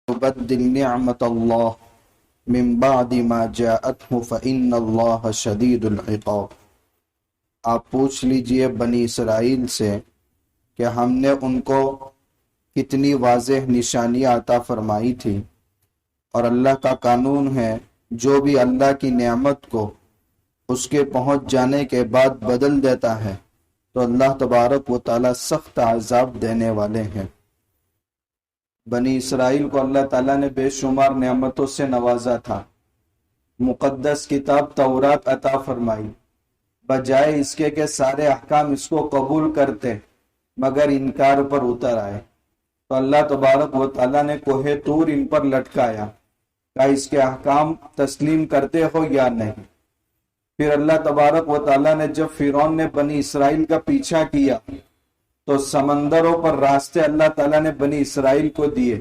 يبدل نعمة الله من بعد ما جاءته فإن الله شدید العقاب۔ آپ پوچھ لیجئے بنی اسرائیل سے کہ ہم نے ان کو کتنی واضح نشانیاں عطا فرمائی تھی، اور اللہ کا قانون ہے جو بھی اللہ کی نعمت کو اس کے پہنچ جانے کے بعد بدل دیتا ہے تو اللہ تبارک و تعالی سخت عذاب دینے والے ہیں۔ بنی اسرائیل کو اللہ تعالیٰ نے بے شمار نعمتوں سے نوازا تھا، مقدس کتاب تورات عطا فرمائی، بجائے اس کے کہ سارے احکام اس کو قبول کرتے مگر انکار پر اتر آئے، تو اللہ تبارک و تعالیٰ نے کوہ طور ان پر لٹکایا کہ اس کے احکام تسلیم کرتے ہو یا نہیں۔ پھر اللہ تبارک و تعالیٰ نے جب فرعون نے بنی اسرائیل کا پیچھا کیا تو سمندروں پر راستے اللہ تعالیٰ نے بنی اسرائیل کو دیے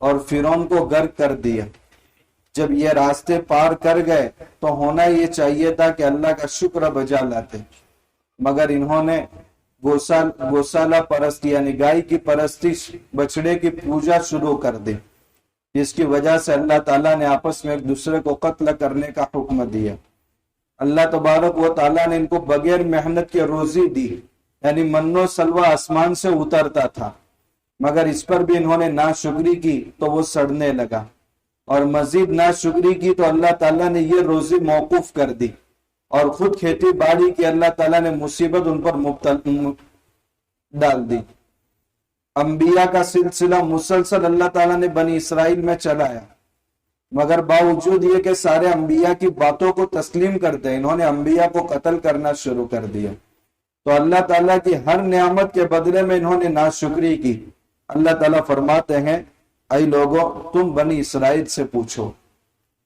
اور فرعون کو غرق کر دیا۔ جب یہ راستے پار کر گئے تو ہونا یہ چاہیے تھا کہ اللہ کا شکر بجا لاتے، مگر انہوں نے گوسالہ پرستی یعنی گائے کی پرستش، بچڑے کی پوجا شروع کر دی، جس کی وجہ سے اللہ تعالیٰ نے آپس میں ایک دوسرے کو قتل کرنے کا حکم دیا۔ اللہ تبارک و تعالیٰ نے ان کو بغیر محنت کے روزی دی، یعنی من و سلوہ آسمان سے اترتا تھا، مگر اس پر بھی انہوں نے ناشکری کی تو وہ سڑنے لگا، اور مزید ناشکری کی تو اللہ تعالیٰ نے یہ روزی موقوف کر دی، اور خود کھیتی باڑی کی اللہ تعالیٰ نے مصیبت ان پر ڈال دی۔ انبیاء کا سلسلہ مسلسل اللہ تعالیٰ نے بنی اسرائیل میں چلایا، مگر باوجود یہ کہ سارے انبیاء کی باتوں کو تسلیم کرتے انہوں نے انبیاء کو قتل کرنا شروع کر دیا۔ تو اللہ تعالیٰ کی ہر نعمت کے بدلے میں انہوں نے ناشکری کی۔ اللہ تعالیٰ فرماتے ہیں، اے لوگوں تم بنی اسرائیل سے پوچھو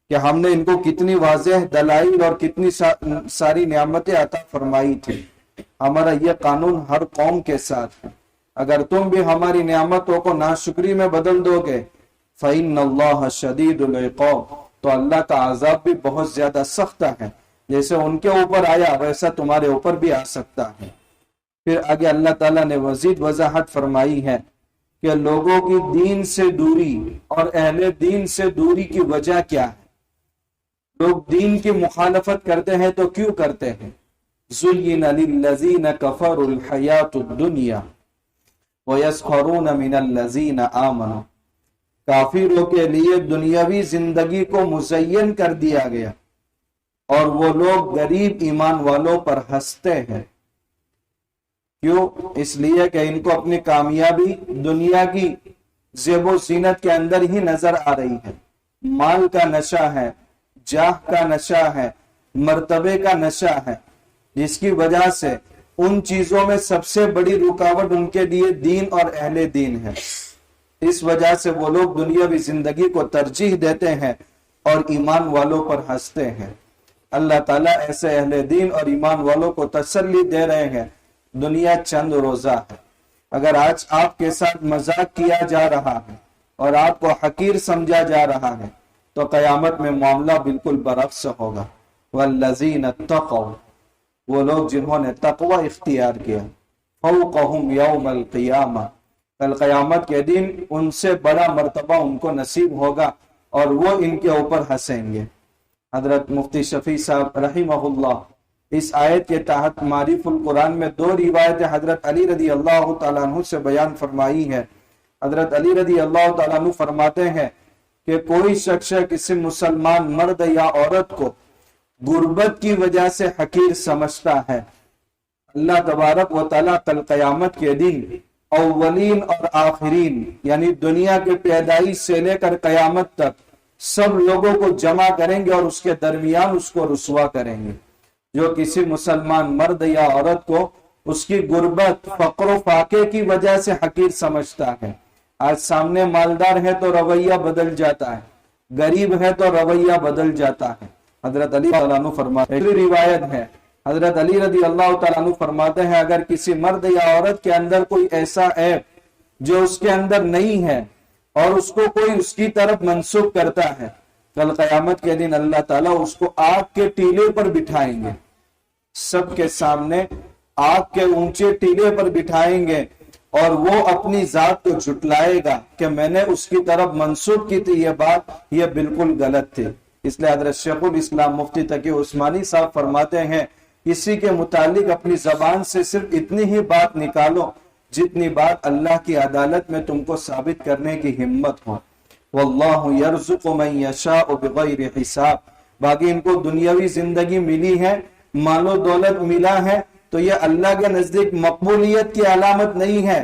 کہ ہم نے ان کو کتنی واضح دلائل اور کتنی ساری نعمتیں عطا فرمائی تھی۔ ہمارا یہ قانون ہر قوم کے ساتھ ہے، اگر تم بھی ہماری نعمتوں کو ناشکری میں بدل دو گے فَإِنَّ اللَّهَ شَدِيدُ الْعِقَابِ، تو اللہ کا عذاب بھی بہت زیادہ سخت ہے، جیسے ان کے اوپر آیا ویسا تمہارے اوپر بھی آ سکتا ہے۔ پھر آگے اللہ تعالیٰ نے مزید وضاحت فرمائی ہے کہ لوگوں کی دین سے دوری اور اہل دین سے دوری کی وجہ کیا ہے۔ لوگ دین کی مخالفت کرتے ہیں تو کیوں کرتے ہیں؟ زُيِّنَ لِلَّذِينَ كَفَرُوا الْحَيَاةُ الدُّنْيَا وَيَسْخَرُونَ مِنَ الَّذِينَ آمَنُوا، کافروں کے لیے دنیاوی زندگی کو مزین کر دیا گیا اور وہ لوگ غریب ایمان والوں پر ہنستے ہیں۔ کیوں؟ اس لیے کہ ان کو اپنی کامیابی دنیا کی زیب و زینت کے اندر ہی نظر آ رہی ہے، مال کا نشہ ہے، جاہ کا نشہ ہے، مرتبے کا نشہ ہے، جس کی وجہ سے ان چیزوں میں سب سے بڑی رکاوٹ ان کے لیے دین اور اہل دین ہے۔ اس وجہ سے وہ لوگ دنیاوی زندگی کو ترجیح دیتے ہیں اور ایمان والوں پر ہنستے ہیں۔ اللہ تعالیٰ ایسے اہل دین اور ایمان والوں کو تسلی دے رہے ہیں، دنیا چند روزہ ہے۔ اگر آج آپ کے ساتھ مذاق کیا جا رہا ہے اور آپ کو حقیر سمجھا جا رہا ہے تو قیامت میں معاملہ بالکل برعکس ہوگا۔ والذین اتقوا، وہ لوگ جنہوں نے تقوی اختیار کیا، فوقہم یوم القیامہ، کل قیامت کے دن ان سے بڑا مرتبہ ان کو نصیب ہوگا اور وہ ان کے اوپر ہنسیں گے۔ حضرت مفتی شفیع صاحب رحمہ اللہ اس آیت کے تحت معرف القرآن میں دو روایتیں حضرت علی رضی اللہ تعالیٰ عنہ سے بیان فرمائی ہے۔ حضرت علی رضی اللہ تعالیٰ عنہ فرماتے ہیں کہ کوئی شخص کسی مسلمان مرد یا عورت کو غربت کی وجہ سے حقیر سمجھتا ہے، اللہ تبارک و تعالیٰ کل قیامت کے دن اولین اور آخرین یعنی دنیا کے پیدائش سے لے کر قیامت تک سب لوگوں کو جمع کریں گے اور اس کے درمیان اس کو رسوا کریں گے۔ جو کسی مسلمان مرد یا عورت کو اس کی غربت، فقر و فاقے کی وجہ سے حقیر سمجھتا ہے، آج سامنے مالدار ہے تو رویہ بدل جاتا ہے، غریب ہے تو رویہ بدل جاتا ہے۔ حضرت علی تعالیٰ عنہ فرماتے ہیں، روایت ہے حضرت علی رضی اللہ تعالیٰ عنہ فرماتے ہیں، اگر کسی مرد یا عورت کے اندر کوئی ایسا عیب جو اس کے اندر نہیں ہے اور اس کو کوئی اس کی طرف منسوب کرتا ہے، کل قیامت کے دن اللہ تعالیٰ اس کو آگ کے ٹیلے پر بٹھائیں گے، سب کے سامنے آگ کے اونچے ٹیلے پر بٹھائیں گے اور وہ اپنی ذات کو جھٹلائے گا کہ میں نے اس کی طرف منسوب کی تھی یہ بات، یہ بالکل غلط تھی۔ اس لیے حضرت شیخ الاسلام مفتی تقی عثمانی صاحب فرماتے ہیں کسی کے متعلق اپنی زبان سے صرف اتنی ہی بات نکالو جتنی بات اللہ کی عدالت میں تم کو ثابت کرنے کی ہمت ہو۔ واللہ یرزق من یشاء بغیر حساب۔ باقی ان کو دنیاوی زندگی ملی ہے، مال و دولت ملا ہے، تو یہ اللہ کے نزدیک مقبولیت کی علامت نہیں ہے۔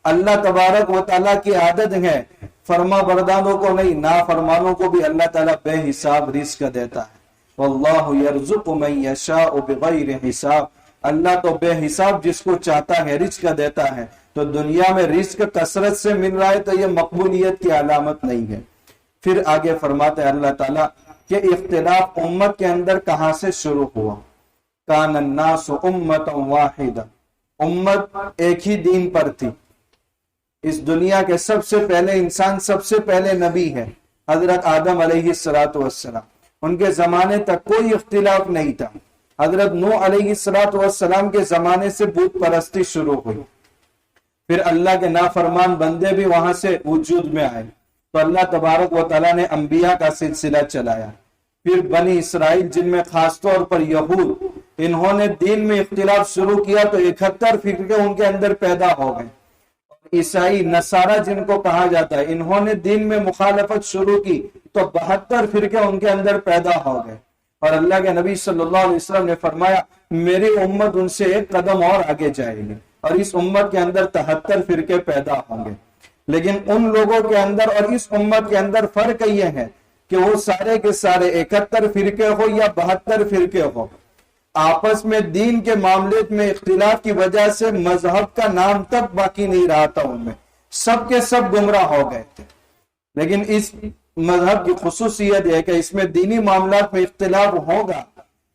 اللہ تبارک و تعالیٰ کی عادت ہے فرما برداروں کو نہیں، نافرمانوں کو بھی اللہ تعالیٰ بے حساب رزق دیتا ہے۔ واللہ یرزق من یشاء بغیر حساب۔ اللہ تو بے حساب جس کو چاہتا ہے رزق دیتا ہے، تو دنیا میں رزق کثرت سے مل رہا ہے تو یہ مقبولیت کی علامت نہیں ہے۔ پھر آگے فرماتا ہے اللہ تعالیٰ کہ اختلاف امت کے اندر کہاں سے شروع ہوا؟ کان الناس امتا واحدہ، امت ایک ہی دین پر تھی۔ اس دنیا کے سب سے پہلے انسان، سب سے پہلے نبی ہے حضرت آدم علیہ السلام۔ ان کے زمانے تک کوئی اختلاف نہیں تھا۔ حضرت نوح علیہ السلام کے زمانے سے بت پرستی شروع ہوئی، پھر اللہ کے نافرمان بندے بھی وہاں سے وجود میں آئے، تو اللہ تبارک و تعالیٰ نے انبیاء کا سلسلہ چلایا۔ پھر بنی اسرائیل جن میں خاص طور پر یہود، انہوں نے دین میں اختلاف شروع کیا تو 71 فرقے ان کے اندر پیدا ہو گئے۔ عیسائی نصارہ جن کو کہا جاتا ہے، انہوں نے دین میں مخالفت شروع کی تو 72 فرقے ان کے اندر پیدا ہو گئے۔ اور اللہ کے نبی صلی اللہ علیہ وسلم نے فرمایا میری امت ان سے ایک قدم اور آگے جائے گی، اور اس امت کے اندر 73 فرقے پیدا ہوں گے۔ لیکن ان لوگوں کے اندر اور اس امت کے اندر فرق یہ ہے کہ وہ سارے کے سارے 71 فرقے ہو یا 72 فرقے ہو، آپس میں دین کے معاملے میں اختلاف کی وجہ سے مذہب کا نام تک باقی نہیں رہا تھا، ان میں سب کے سب گمراہ ہو گئے تھے۔ لیکن اس مذہب کی خصوصیت ہے کہ اس میں دینی معاملات میں اختلاف ہوگا،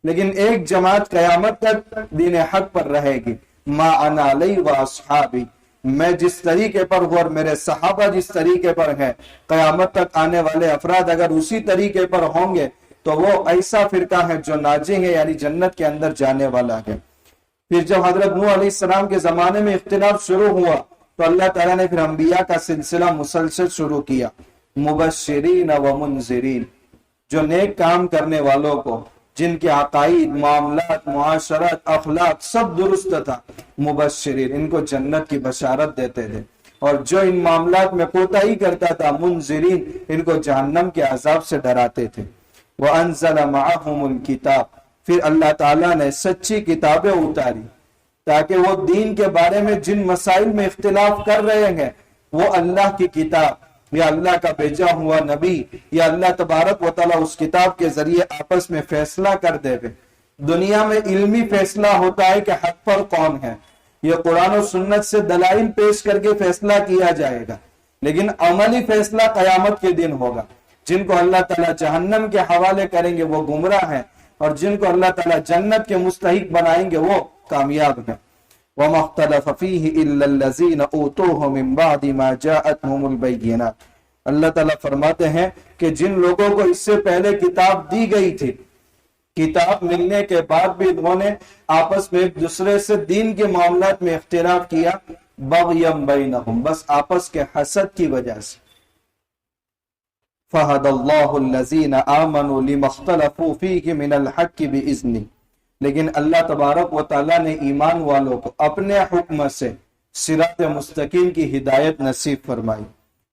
لیکن ایک جماعت قیامت تک دین حق پر رہے گی۔ ما انا علیہ و اصحابی، میں جس طریقے پر ہوں اور میرے صحابہ جس طریقے پر ہیں، قیامت تک آنے والے افراد اگر اسی طریقے پر ہوں گے تو وہ ایسا فرقہ ہے جو ناجی ہے، یعنی جنت کے اندر جانے والا ہے۔ پھر جب حضرت نوح علیہ السلام کے زمانے میں اختلاف شروع ہوا تو اللہ تعالیٰ نے پھر انبیاء کا سلسلہ مسلسل شروع کیا، مبشرین و منذرین، جو نیک کام کرنے والوں کو، جن کے عقائد، معاملات، معاشرت، اخلاق سب درست تھا، مبشرین، ان کو جنت کی بشارت دیتے تھے، اور جو ان معاملات میں کوتاہی کرتا تھا، منذرین، ان کو جہنم کے عذاب سے ڈراتے تھے۔ وَأَنزَلَ مَعَهُمُ الْكِتَابِ، پھر اللہ تعالیٰ نے سچی کتابیں اتاری تاکہ وہ دین کے بارے میں جن مسائل میں اختلاف کر رہے ہیں وہ اللہ کی کتاب یا اللہ کا بھیجا ہوا نبی یا اللہ تبارک و تعالیٰ اس کتاب کے ذریعے آپس میں فیصلہ کر دے گے۔ دنیا میں علمی فیصلہ ہوتا ہے کہ حق پر کون ہے، یہ قرآن و سنت سے دلائل پیش کر کے فیصلہ کیا جائے گا، لیکن عملی فیصلہ قیامت کے دن ہوگا۔ جن کو اللہ تعالیٰ جہنم کے حوالے کریں گے وہ گمراہ ہیں، اور جن کو اللہ تعالیٰ جنت کے مستحق بنائیں گے وہ کامیاب ہیں۔ وَمَا اخْتَلَفَ فِيهِ إِلَّا الَّذِينَ أُوتُوهُ مِن بَعْدِ مَا جَاءَتْهُمُ الْبَيِّنَاتُ، اللہ تعالیٰ فرماتے ہیں کہ جن لوگوں کو اس سے پہلے کتاب دی گئی تھی، کتاب ملنے کے بعد بھی انہوں نے آپس میں ایک دوسرے سے دین کے معاملات میں اختلاف کیا، بغیم بینہم، بس آپس کے حسد کی وجہ سے۔ فَهَدَى اللَّهُ الَّذِينَ آمَنُوا لِمَا اخْتَلَفُوا فِيهِ مِنَ الْحَقِّ بِإِذْنِهِ، لیکن اللہ تبارک و تعالیٰ نے ایمان والوں کو اپنے حکم سے صراط مستقیم کی ہدایت نصیب فرمائی۔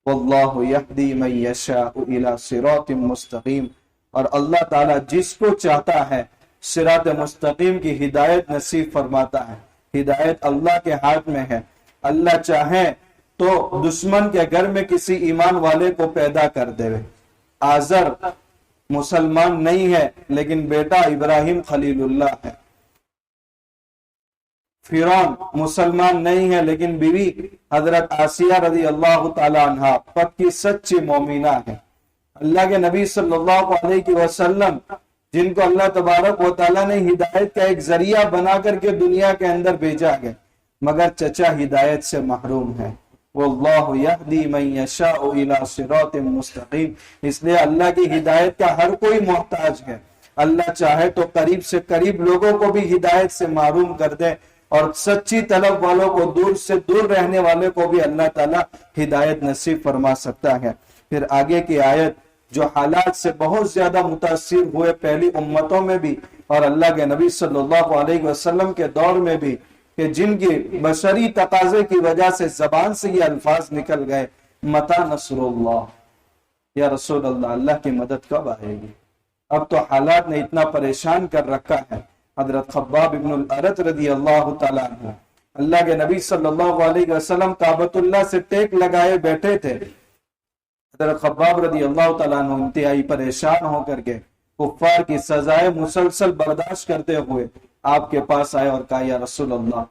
وَاللَّهُ يَهْدِي مَن يَشَاءُ إِلَى صِرَاطٍ مُسْتَقِيمٍ، اور اللہ تعالیٰ جس کو چاہتا ہے صراط مستقیم کی ہدایت نصیب فرماتا ہے۔ ہدایت اللہ کے ہاتھ میں ہے، اللہ چاہے تو دشمن کے گھر میں کسی ایمان والے کو پیدا کر دے۔ آزر مسلمان نہیں ہے لیکن بیٹا ابراہیم خلیل اللہ ہے۔ فرعون مسلمان نہیں ہے لیکن بیوی حضرت آسیہ رضی اللہ تعالی عنہا پکی سچی مومنہ ہے۔ اللہ کے نبی صلی اللہ علیہ وسلم جن کو اللہ تبارک و تعالیٰ نے ہدایت کا ایک ذریعہ بنا کر کے دنیا کے اندر بھیجا گیا، مگر چچا ہدایت سے محروم ہے۔ واللہ یہدی من یشاء الی صراط مستقیم، اس لیے اللہ کی ہدایت کا ہر کوئی محتاج ہے۔ اللہ چاہے تو قریب سے قریب لوگوں کو بھی ہدایت سے محروم کر دے، اور سچی طلب والوں کو، دور سے دور رہنے والے کو بھی اللہ تعالیٰ ہدایت نصیب فرما سکتا ہے۔ پھر آگے کی آیت جو حالات سے بہت زیادہ متاثر ہوئے پہلی امتوں میں بھی اور اللہ کے نبی صلی اللہ علیہ وسلم کے دور میں بھی، کہ جن کی بشری تقاضے کی وجہ سے زبان سے یہ الفاظ نکل گئے، متی نصر اللہ، یا رسول اللہ اللہ کی مدد کب آئے گی؟ اب تو حالات نے اتنا پریشان کر رکھا ہے۔ حضرت خباب ابن الارت رضی اللہ تعالیٰ عنہ، اللہ کے نبی صلی اللہ علیہ وسلم کعبۃ اللہ سے ٹیک لگائے بیٹھے تھے۔ حضرت خباب رضی اللہ تعالیٰ عنہ انتہائی پریشان ہو کر کے کفار کی سزائے مسلسل برداشت کرتے ہوئے آپ کے پاس آئے اور کہا یا رسول اللہ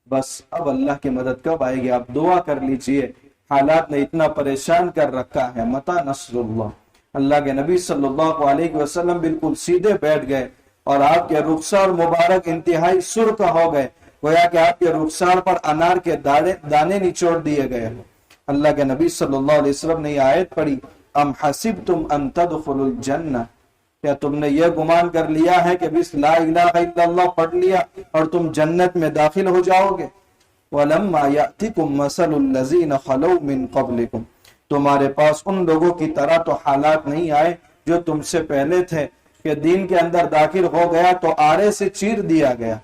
بس اب اللہ کی مدد کب آئے گی؟ آپ دعا کر لیجئے، حالات نے اتنا پریشان کر رکھا ہے، متی نصر اللہ۔ اللہ کے نبی صلی اللہ علیہ وسلم بالکل سیدھے بیٹھ گئے اور آپ کے رخسار مبارک انتہائی سرخ ہو گئے، گویا کہ آپ کے رخسار پر انار کے دانے نچوڑ دیے گئے ہیں۔ اللہ کے نبی صلی اللہ علیہ وسلم نے یہ آیت پڑھی، ام حسبتم ان تدخلوا الجنہ، کیا تم نے یہ گمان کر لیا ہے کہ بس لا الہ الا اللہ پڑھ لیا اور تم جنت میں داخل ہو جاؤ گے؟ وَلَمَّا يَأْتِكُمْ مَثَلُ الَّذِينَ خَلَوْا مِن قَبْلِكُمْ، تمہارے پاس ان لوگوں کی طرح تو حالات نہیں آئے جو تم سے پہلے تھے، کہ دین کے اندر داخل ہو گیا تو آڑے سے چیر دیا گیا،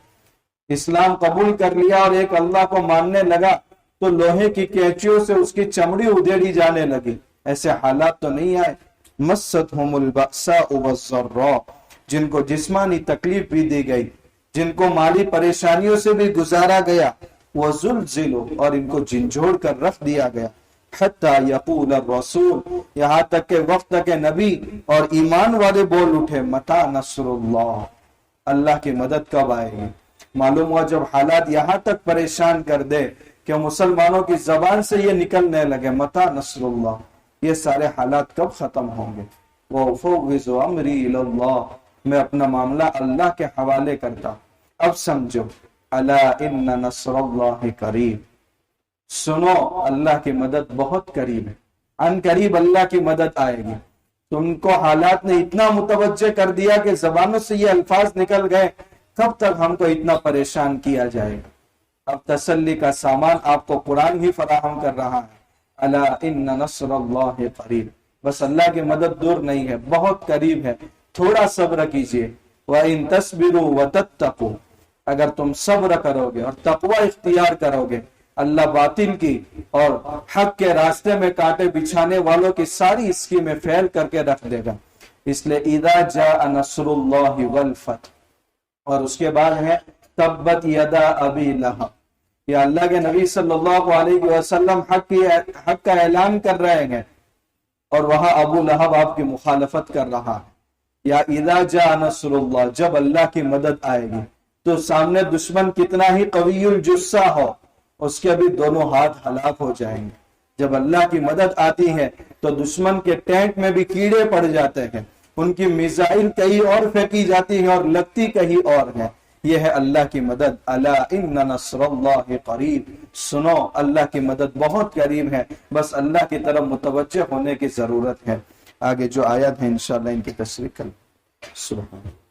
اسلام قبول کر لیا اور ایک اللہ کو ماننے لگا تو لوہے کی کینچیوں سے اس کی چمڑی ادھیڑی جانے لگی۔ ایسے حالات تو نہیں آئے۔ مَسَّتْهُمُ الْبَأْسَاءُ وَالضَّرَّاءُ، جن کو جسمانی تکلیف بھی دی گئی، جن کو مالی پریشانیوں سے بھی گزارا گیا، وَزُلْزِلُوا، اور ان کو جھنجھوڑ کر رکھ دیا گیا، حَتَّى يَقُولَ الرَّسُولُ، یہاں تک کہ وقت کے نبی اور ایمان والے بول اٹھے، متی نصر اللہ، اللہ کی مدد کب آئے گی؟ معلوم ہوا جب حالات یہاں تک پریشان کر دے کہ مسلمانوں کی زبان سے یہ نکلنے لگے متی نصر اللہ، یہ سارے حالات کب ختم ہوں گے؟ وَأُفَوِّضُ أَمْرِي إِلَى اللَّهِ، میں اپنا معاملہ اللہ کے حوالے کرتا۔ اب سمجھو، أَلَا إِنَّ نَصْرَ اللَّهِ قَرِيبٌ، سنو اللہ کی مدد بہت قریب ہے، ان قریب اللہ کی مدد آئے گی۔ تم کو حالات نے اتنا متوجہ کر دیا کہ زبانوں سے یہ الفاظ نکل گئے، کب تک ہم کو اتنا پریشان کیا جائے گا؟ اب تسلی کا سامان آپ کو قرآن ہی فراہم کر رہا ہے، الا ان نصر اللہ قریب، بس اللہ کی مدد دور نہیں ہے، بہت قریب ہے، تھوڑا صبر کیجئے۔ وَإِن تَصْبِرُوا وَتَتَّقُوا، اگر تم صبر کرو گے اور تقوی اختیار کرو گے، اللہ باطل کی اور حق کے راستے میں کانٹے بچھانے والوں کی ساری اسکیمیں فیل کر کے رکھ دے گا۔ اس لیے اذا جاء نصر اللہ والفتح، اور اس کے بعد ہے تبت یدا ابی لہب، یہ اللہ کے نبی صلی اللہ علیہ وسلم حق کا اعلان کر رہے ہیں اور وہاں ابو لہب آپ کی مخالفت کر رہا ہے۔ یا اذا جاء نصر اللہ، جب اللہ کی مدد آئے گی تو سامنے دشمن کتنا ہی قوی الجثہ ہو، اس کے بھی دونوں ہاتھ ہلاک ہو جائیں گے۔ جب اللہ کی مدد آتی ہے تو دشمن کے ٹینک میں بھی کیڑے پڑ جاتے ہیں، ان کی میزائل کہیں اور پھینکی جاتی ہیں اور لگتی کہیں اور ہے۔ یہ ہے اللہ کی مدد، الا ان نصر اللہ قریب، سنو اللہ کی مدد بہت قریب ہے، بس اللہ کی طرف متوجہ ہونے کی ضرورت ہے۔ آگے جو آیات ہیں انشاءاللہ ان کی تشریح کریں۔ سبحان اللہ۔